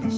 Hey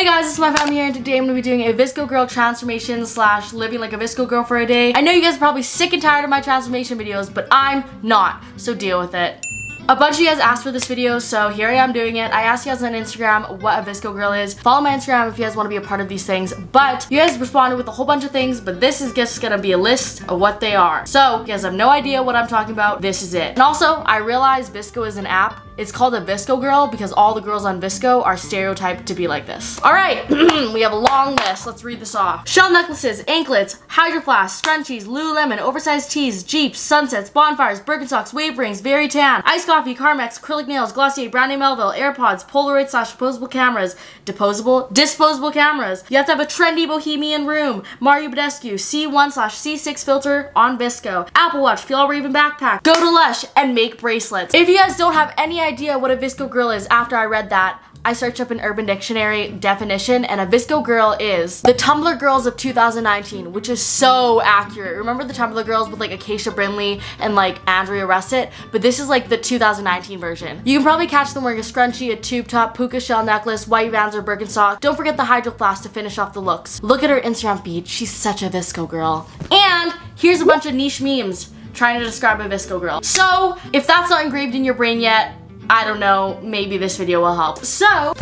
guys, it's my family here, and today I'm going to be doing a VSCO Girl transformation slash living like a VSCO girl for a day. I know you guys are probably sick and tired of my transformation videos, but I'm not, so deal with it. A bunch of you guys asked for this video, so here I am doing it. I asked you guys on Instagram what a VSCO girl is. Follow my Instagram if you guys want to be a part of these things. But you guys responded with a whole bunch of things, but this is just gonna be a list of what they are. So, you guys have no idea what I'm talking about, this is it. And also, I realized VSCO is an app. It's called a VSCO girl because all the girls on VSCO are stereotyped to be like this. Alright, we have a long list. Let's read this off. Shell necklaces, anklets, hydro flasks, scrunchies, Lululemon, oversized tees, Jeeps, sunsets, bonfires, Birkenstocks, wave rings, Very Tan, iced coffee, Carmex, acrylic nails, Glossier, Brandy Melville, AirPods, Polaroid slash disposable cameras, disposable cameras. You have to have a trendy bohemian room, Mario Badescu, C1 slash C6 filter on VSCO, Apple Watch, Fjallraven backpack, go to Lush, and make bracelets. If you guys don't have any idea what a VSCO girl is after I read that, I searched up an Urban Dictionary definition, and a VSCO girl is the Tumblr girls of 2019, which is so accurate. Remember the Tumblr girls with like Acacia Brinley and like Andrea Russet? But this is like the 2019 version. You can probably catch them wearing a scrunchie, a tube top, puka shell necklace, white Vans or Birkenstock. Don't forget the hydro flask to finish off the looks. Look at her Instagram feed. She's such a VSCO girl. And here's a bunch of niche memes trying to describe a VSCO girl. So if that's not engraved in your brain yet, I don't know, maybe this video will help. So,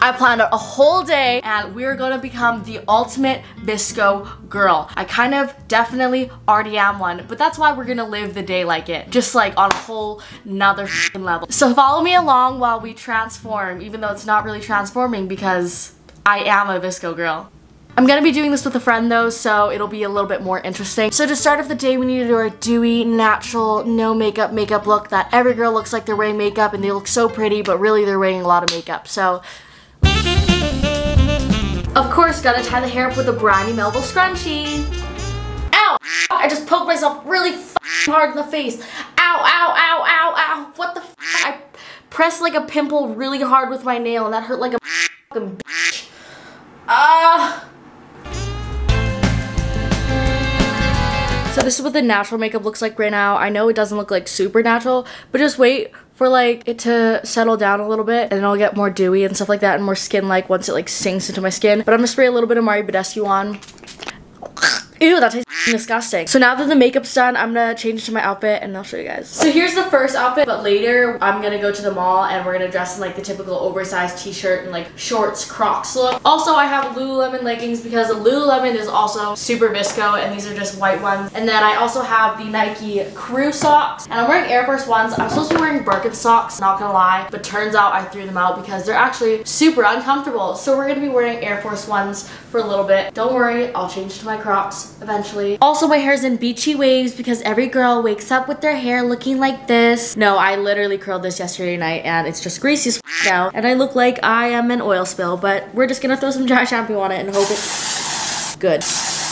I planned out a whole day and we're gonna become the ultimate VSCO girl. I kind of definitely already am one, but that's why we're gonna live the day like it. Just like on a whole nother level. So follow me along while we transform, even though it's not really transforming because I am a VSCO girl. I'm gonna be doing this with a friend though, so it'll be a little bit more interesting. So to start off the day, we need to do our dewy, natural, no makeup look that every girl looks like they're wearing makeup and they look so pretty, but really they're wearing a lot of makeup. So, of course, gotta tie the hair up with a Brandy Melville scrunchie. Ow! I just poked myself really hard in the face. Ow, ow, ow, ow, ow. What the f? I pressed like a pimple really hard with my nail and that hurt like a fucking bitch. So this is what the natural makeup looks like right now. I know it doesn't look like super natural, but just wait for like it to settle down a little bit and then I'll get more dewy and stuff like that and more skin-like once it like sinks into my skin. But I'm gonna spray a little bit of Mario Badescu on. Ew, that tastes disgusting. So now that the makeup's done, I'm gonna change to my outfit and I'll show you guys. So here's the first outfit, but later I'm gonna go to the mall and we're gonna dress in like the typical oversized t-shirt and like shorts, Crocs look. Also, I have Lululemon leggings because Lululemon is also super VSCO and these are just white ones. And then I also have the Nike Crew socks and I'm wearing Air Force Ones. I'm supposed to be wearing Birkenstocks, not gonna lie, but turns out I threw them out because they're actually super uncomfortable. So we're gonna be wearing Air Force Ones for a little bit. Don't worry, I'll change to my Crocs eventually. Also, my hair's in beachy waves because every girl wakes up with their hair looking like this. No, I literally curled this yesterday night and it's just greasy as now and I look like I am an oil spill, but we're just gonna throw some dry shampoo on it and hope it's good.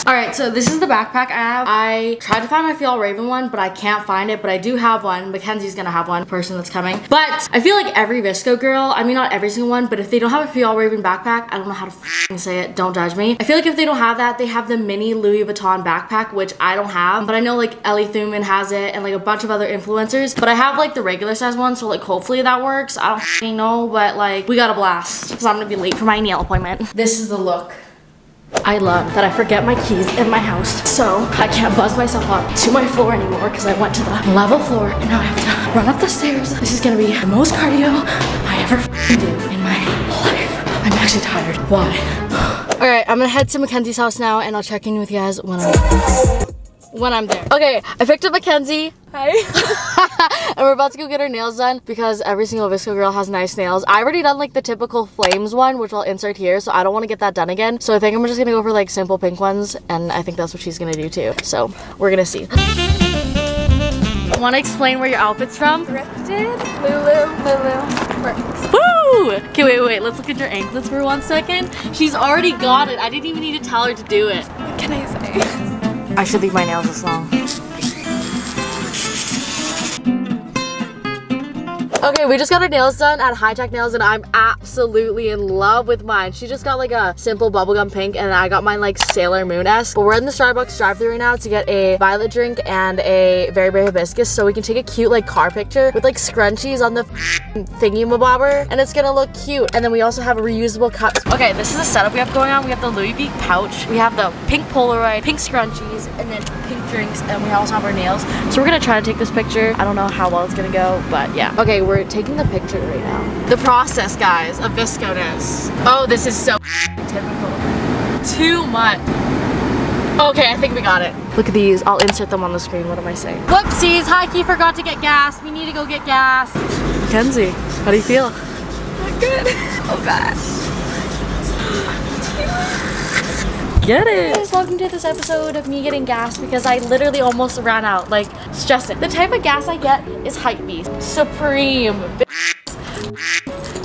Alright, so this is the backpack I have. I tried to find my Fjallraven one, but I can't find it, but I do have one. Mackenzie's gonna have one, the person that's coming. But I feel like every VSCO girl, I mean not every single one, but if they don't have a Fjallraven backpack, I don't know how to say it, don't judge me. I feel like if they don't have that, they have the mini Louis Vuitton backpack, which I don't have. But I know like Ellie Thuman has it and like a bunch of other influencers. But I have like the regular size one, so like hopefully that works. I don't know, but like we got a blast. Because I'm gonna be late for my nail appointment. This is the look. I love that I forget my keys in my house, so I can't buzz myself up to my floor anymore because I went to the level floor and now I have to run up the stairs. This is gonna be the most cardio I ever do in my life. I'm actually tired. Why? Alright, I'm gonna head to Mackenzie's house now and I'll check in with you guys when I'm there. Okay, I picked up Mackenzie. Hi. And we're about to go get our nails done because every single VSCO girl has nice nails. I already done like the typical flames one, which I'll insert here, so I don't want to get that done again. So I think I'm just gonna go for like simple pink ones, and I think that's what she's gonna do too. So we're gonna see. Want to explain where your outfit's from? Thrifted, Lulu. Woo! Okay, wait. Let's look at your anklets for 1 second. She's already got it. I didn't even need to tell her to do it. What can I say? I should leave my nails this long. Okay, we just got our nails done at High Tech Nails and I'm absolutely in love with mine. She just got like a simple bubblegum pink and I got mine like Sailor Moon-esque. But we're in the Starbucks drive-thru right now to get a violet drink and a Very Berry Hibiscus so we can take a cute like car picture with like scrunchies on the thingy-mabobber and it's gonna look cute. And then we also have a reusable cup. Okay, this is the setup we have going on. We have the Louis V pouch, we have the pink Polaroid, pink scrunchies, and then pink drinks, and we also have our nails. So we're gonna try to take this picture. I don't know how well it's gonna go, but yeah. Okay, we're taking the picture right now. The process, guys, of visconess. Oh, this is so typical. Too much. Okay, I think we got it. Look at these. I'll insert them on the screen. What am I saying? Whoopsies, High Key forgot to get gas. We need to go get gas. Mackenzie, how do you feel? Not good. Oh gosh. Get it. Hey guys, welcome to this episode of me getting gas because I literally almost ran out. Like, stressing. The type of gas I get is Hypebeast. Supreme.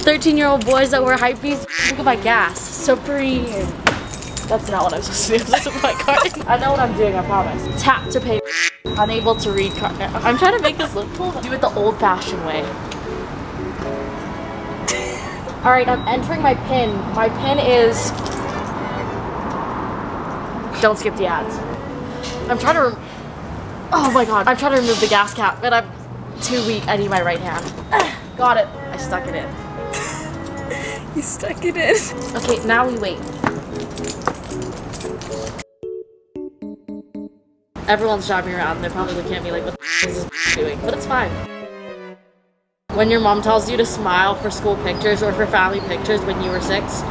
13-year-old boys that wear Hypebeast, look at my gas. Supreme. That's not what I'm supposed to do. That's my card. I know what I'm doing, I promise. Tap to pay. Unable to read card. I'm trying to make this look cool. Do it the old-fashioned way. Alright, I'm entering my PIN. My PIN is... Don't skip the ads. I'm trying to oh my god. I'm trying to remove the gas cap, but I'm too weak. I need my right hand. Got it. I stuck it in. You stuck it in. Okay, now we wait. Everyone's driving around. They're probably looking at me like, what the is this doing? But it's fine. When your mom tells you to smile for school pictures or for family pictures when you were 6,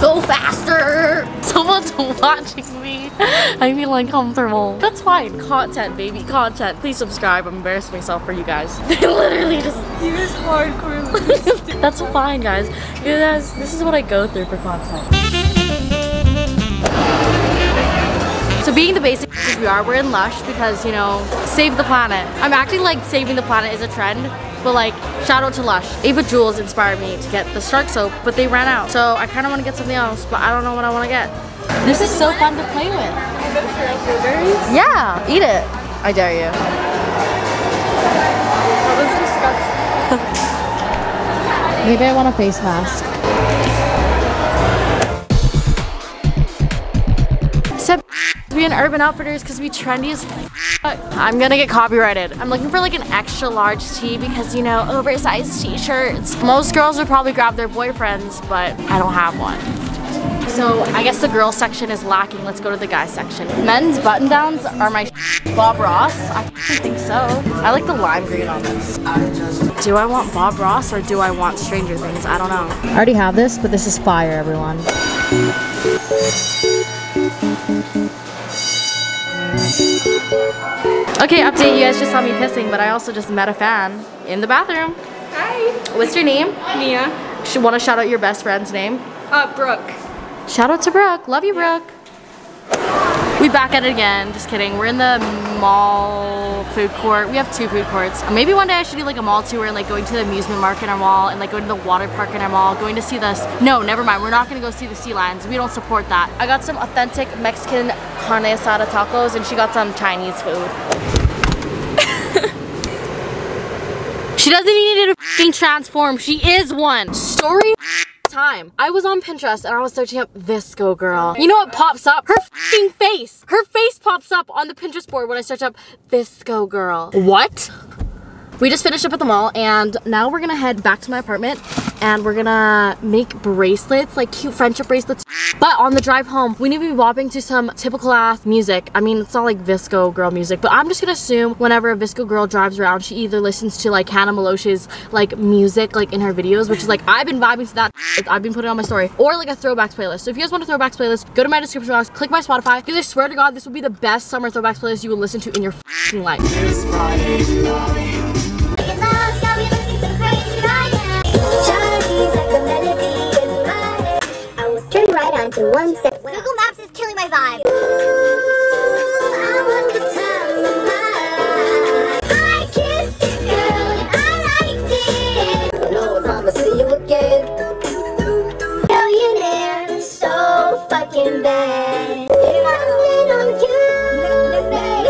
go faster! Someone's watching me. I feel uncomfortable. That's fine. Content, baby. Content. Please subscribe. I'm embarrassing myself for you guys. They literally just... He was hardcore. That's fine, guys. Because this is what I go through for content. So being the basic as we are, we're in Lush because, you know, save the planet. I'm acting like saving the planet is a trend, but like, shout out to Lush. Ava Jules inspired me to get the shark soap, but they ran out. So I kind of want to get something else, but I don't know what I want to get. This is so fun to play with. Blueberries? Yeah, eat it. I dare you. That was disgusting. Maybe I want a face mask. Except be an Urban Outfitters because we trendy as I'm gonna get copyrighted. I'm looking for like an extra large tee because, you know, oversized t-shirts. Most girls would probably grab their boyfriends, but I don't have one. So I guess the girl section is lacking. Let's go to the guy section. Men's button downs are my Bob Ross. I think so. I like the lime green on this. Do I want Bob Ross or do I want Stranger Things? I don't know. I already have this, but this is fire, everyone. Okay, update. You guys just saw me pissing, but I also just met a fan in the bathroom. Hi. What's your name? Mia. Want to shout out your best friend's name? Brooke. Shout out to Brooke. Love you, Brooke. We back at it again. Just kidding. We're in the mall food court. We have 2 food courts. Maybe one day I should do like a mall tour, like going to the amusement park in our mall and like going to the water park in our mall, going to see this. No, never mind. We're not going to go see the sea lions. We don't support that. I got some authentic Mexican carne asada tacos and she got some Chinese food. She doesn't need to f***ing transform. She is one. Story time. I was on Pinterest and I was searching up Visco girl. You know what pops up? Her f***ing face. Her face pops up on the Pinterest board when I search up Visco girl. What? We just finished up at the mall and now we're gonna head back to my apartment and we're gonna make bracelets, like cute friendship bracelets. But on the drive home, we need to be bopping to some typical ass music. I mean, it's not like Visco girl music, but I'm just gonna assume whenever a Visco girl drives around, she either listens to like Hannah Maloche's like music like in her videos, which is like, I've been vibing to that. I've been putting it on my story, or like a throwbacks playlist. So if you guys want a throwbacks playlist, go to my description box, click my Spotify, because I swear to God, this will be the best summer throwbacks playlist you will listen to in your f***ing life. Turn right onto 1 step. Google Maps is killing my vibe. I kissed a girl and I liked it. Don't know if I'ma see you again. Millionaire, so fucking bad. Nothing on you, baby.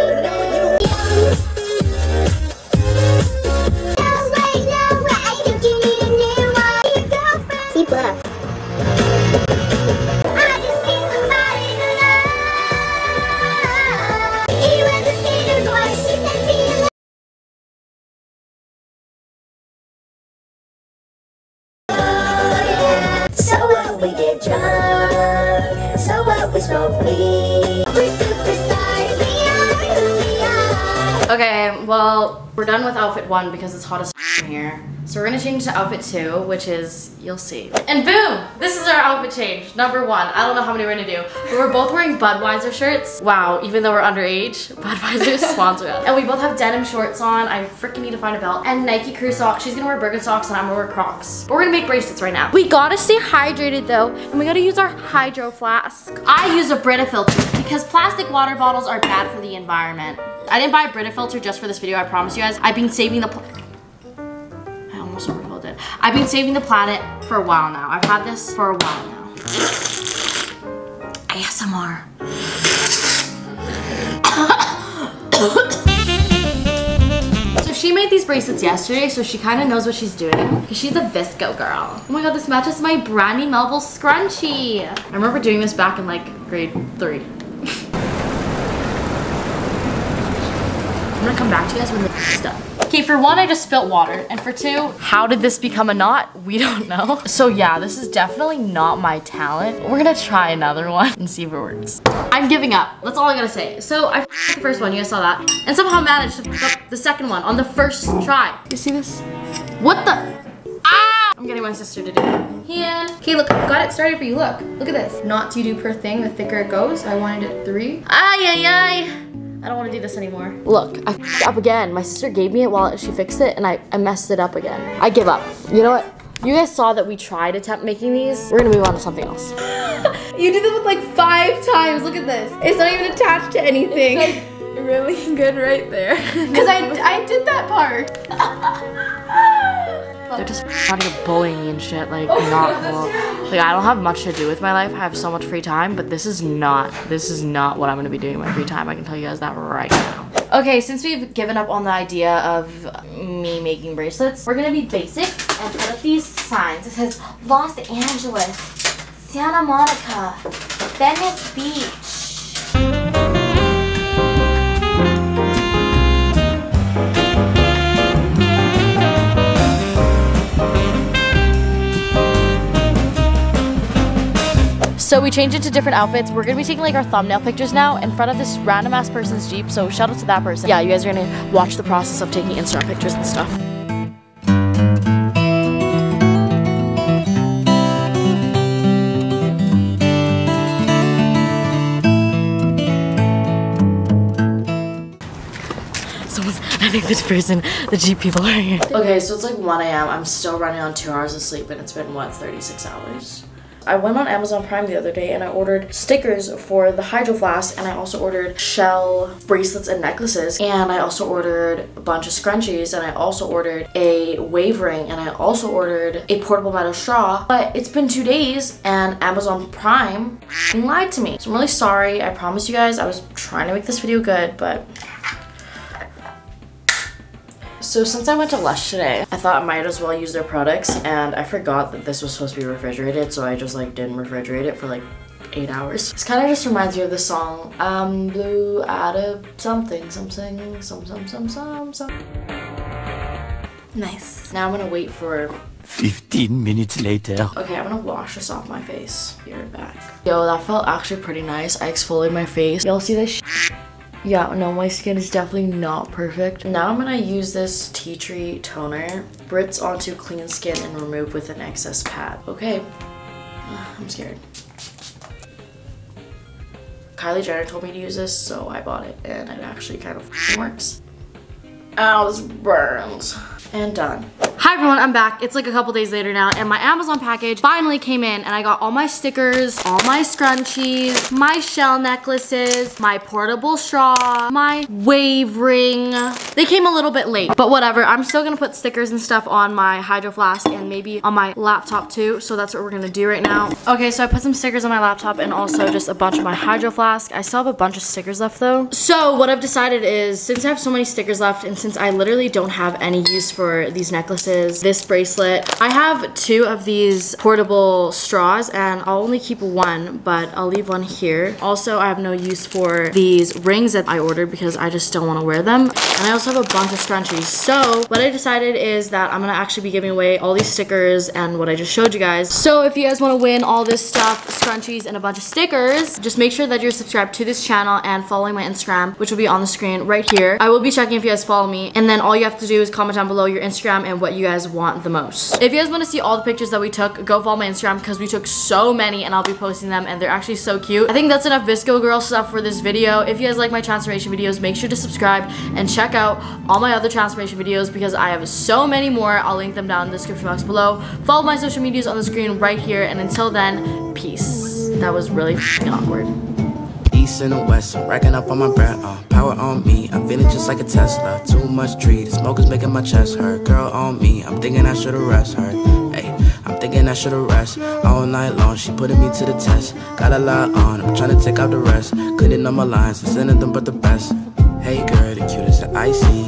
drunk. So what we smoke weed. We're superstars, we are who we are. Okay, well, we're done with outfit 1 because it's hot as in here. So we're gonna change to outfit 2, which is, you'll see. And boom! This is our outfit change, number 1. I don't know how many we're gonna do, but we're both wearing Budweiser shirts. Wow, even though we're underage, Budweiser sponsor us. And we both have denim shorts on. I freaking need to find a belt. And Nike Crew socks. She's gonna wear Birkenstocks and I'm gonna wear Crocs. But we're gonna make bracelets right now. We gotta stay hydrated though, and we gotta use our hydro flask. I use a Brita filter because plastic water bottles are bad for the environment. I didn't buy a Brita filter just for this video, I promise you guys. I've been saving the I almost overfilled it. I've been saving the planet for a while now. I've had this for a while now. ASMR. So she made these bracelets yesterday, so she kind of knows what she's doing. Because she's a Visco girl. Oh my god, this matches my Brandy Melville scrunchie. I remember doing this back in like grade 3. I'm gonna come back to you guys when the is done. Okay, for 1, I just spilt water. And for 2, how did this become a knot? We don't know. So yeah, this is definitely not my talent. We're gonna try another one and see if it works. I'm giving up. That's all I gotta say. So I f***ed the first one, you guys saw that. And somehow managed to f*** up the second one on the first try. You see this? What the? Ah! I'm getting my sister to do it. Yeah. Okay, look, I got it started for you. Look at this. Not 2 do per thing, the thicker it goes. I wanted it 3. Ay, ay, ay. I don't want to do this anymore. Look, I f***ed up again. My sister gave me it while she fixed it and I messed it up again. I give up. You know what? You guys saw that we tried attempt making these. We're gonna move on to something else. You did this with like 5 times. Look at this. It's not even attached to anything. It's like really good right there. Because I did that part. They're just trying to bullying me and shit, like not cool. Like I don't have much to do with my life. I have so much free time, but this is not what I'm gonna be doing in my free time. I can tell you guys that right now. Okay, since we've given up on the idea of me making bracelets, we're gonna be basic and put up these signs. It says Los Angeles, Santa Monica, Venice Beach. So we changed it to different outfits. We're gonna be taking like our thumbnail pictures now in front of this random ass person's Jeep. So shout out to that person. Yeah, you guys are gonna watch the process of taking Instagram pictures and stuff. I think this person, the Jeep people are here. Okay, so it's like 1 a.m. I'm still running on 2 hours of sleep and it's been what, 36 hours? I went on Amazon Prime the other day and I ordered stickers for the Hydro Flask, and I also ordered shell bracelets and necklaces, and I also ordered a bunch of scrunchies, and I also ordered a wave ring, and I also ordered a portable metal straw. But it's been 2 days and Amazon Prime lied to me. So I'm really sorry. I promise you guys I was trying to make this video good, but so since I went to Lush today, I thought I might as well use their products, and I forgot that this was supposed to be refrigerated, so I just like didn't refrigerate it for like 8 hours. This kind of just reminds me of the song, I'm blue out of something, something, some. Nice. Now I'm gonna wait for 15 minutes later. Okay, I'm gonna wash this off my face. Be right back. Yo, that felt actually pretty nice. I exfoliated my face. Y'all see this shit? Yeah, no, my skin is definitely not perfect. Now I'm gonna use this tea tree toner, spritz onto clean skin and remove with an excess pad. Okay, I'm scared. Kylie Jenner told me to use this, so I bought it, and it actually kind of works. Ow, this burns. And done. Hi everyone, I'm back. It's like a couple days later now, and my Amazon package finally came in, and I got all my stickers, all my scrunchies, my shell necklaces, my portable straw, my wave ring. They came a little bit late, but whatever. I'm still gonna put stickers and stuff on my Hydro Flask and maybe on my laptop too, so that's what we're gonna do right now. Okay, so I put some stickers on my laptop and also just a bunch of my Hydro Flask. I still have a bunch of stickers left though. So what I've decided is, since I have so many stickers left and since I literally don't have any use for these necklaces versus this bracelet. I have 2 of these portable straws and I'll only keep 1, but I'll leave 1 here. Also, I have no use for these rings that I ordered because I just don't want to wear them. And I also have a bunch of scrunchies. So what I decided is that I'm gonna actually be giving away all these stickers and what I just showed you guys. So if you guys want to win all this stuff, scrunchies and a bunch of stickers, just make sure that you're subscribed to this channel and following my Instagram, which will be on the screen right here. I will be checking if you guys follow me, and then all you have to do is comment down below your Instagram and what you guys want the most. If you guys want to see all the pictures that we took, go follow my Instagram because we took so many and I'll be posting them and they're actually so cute. I think that's enough VSCO Girl stuff for this video. If you guys like my transformation videos, make sure to subscribe and check out all my other transformation videos because I have so many more. I'll link them down in the description box below. Follow my social medias on the screen right here, and until then, peace. That was really f***ing awkward. East and the west, I'm racking up on my breath, power on me, I'm feeling just like a Tesla. Too much tree, the smoke is making my chest hurt. Girl on me, I'm thinking I should've rest her. Hey, I'm thinking I should've rest all night long. She putting me to the test. Got a lot on, I'm trying to take out the rest. Couldn't know my lines, I'm sending them but the best. Hey girl, the cutest that I see.